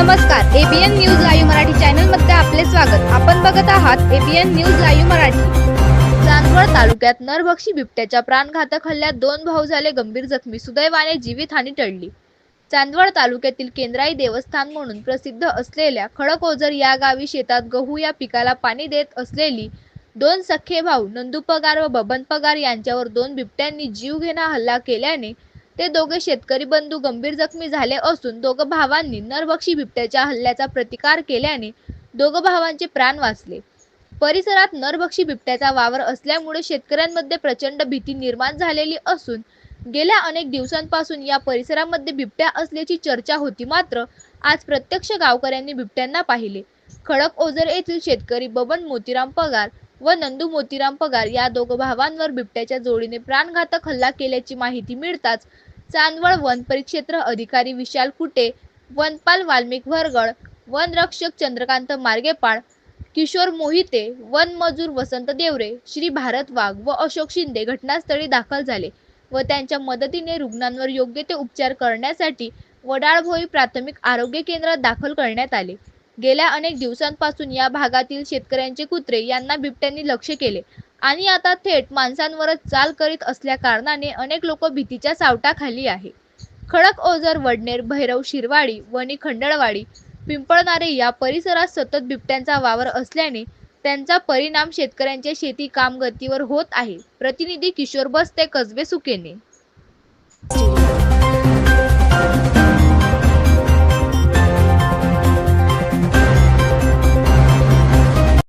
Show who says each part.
Speaker 1: नमस्कार, ABN news live Marathi channel मध्ये आपले स्वागत। आपण बघत आहात ABN news live Marathi. Chandwad तालुक्यात नरभक्षी बिबट्याच्या प्राणघातक हल्ल्यात 2 भाऊ झाले गंभीर जखमी, सुदैवाने जीवितहानी टळली। चांदवड तालुक्यातील केंद्राई देवस्थान म्हणून प्रसिद्ध असलेल्या खडकओझर या गावी शेतात गहू या पिकाला पाणी देत असलेली 2 सख्खे भाऊ नंदू पगार व बबन पगार यांच्यावर 2 बिबट्यांनी जीवघेणा हल्ला केल्याने ते दोघे शेतकरी बंधू गंभीर जखमी झाले असून दोघं भावांनी नरभक्षी बिबट्याच्या हल्ल्याचा प्रतिकार केल्याने दोघं भावांचे प्राण वाचले। परिसरात नरभक्षी बिबट्याचा वावर असल्यामुळे शेतकऱ्यांमध्ये प्रचंड भीती निर्माण झालेली असून गेल्या अनेक दिवसांपासून या परिसरामध्ये बिबट्या असल्याची चर्चा होती। मात्र आज प्रत्यक्ष गावकऱ्यांनी बिबट्यांना पाहिले। खडकओझर येथील शेतकरी बबन मोतीराम पगार व नंदू मोतीराम पगार या दोघं भावांवर बिबट्याच्या जोडीने प्राणघातक हल्ला केल्याची माहिती मिळताच चांदवड वन परिक्षेत्र अधिकारी विशाल कुटे, वनपाल वाल्मिक भरगड, वनरक्षक चंद्रकांत मार्गेपाळ, किशोर मोहिते, वन मजूर वसंत देवरे, श्री भारत वाघ व अशोक शिंदे घटनास्थळी दाखल झाले व त्यांच्या मदतीने रुग्णांवर योग्य ते उपचार करण्यासाठी वडाळभोई प्राथमिक आरोग्य केंद्रात दाखल करण्यात आले। गेल्या अनेक दिवसांपासून या भागातील शेतकऱ्यांचे कुत्रे यांना बिबट्यांनी लक्ष्य केले आणि आता थेट माणसांवरच चाल करीत असल्या कारणाने अनेक लोक भीतीच्या सावटाखाली आहे। खडकओझर, वडनेर, भैरव, शिरवाडी, वणी, खंडळवाडी, पिंपळनारे या परिसरात सतत बिबट्यांचा वावर असल्याने त्यांचा परिणाम शेतकऱ्यांच्या शेती कामगतीवर होत आहे। प्रतिनिधी किशोर बस्ते, कसबे, सुकेने।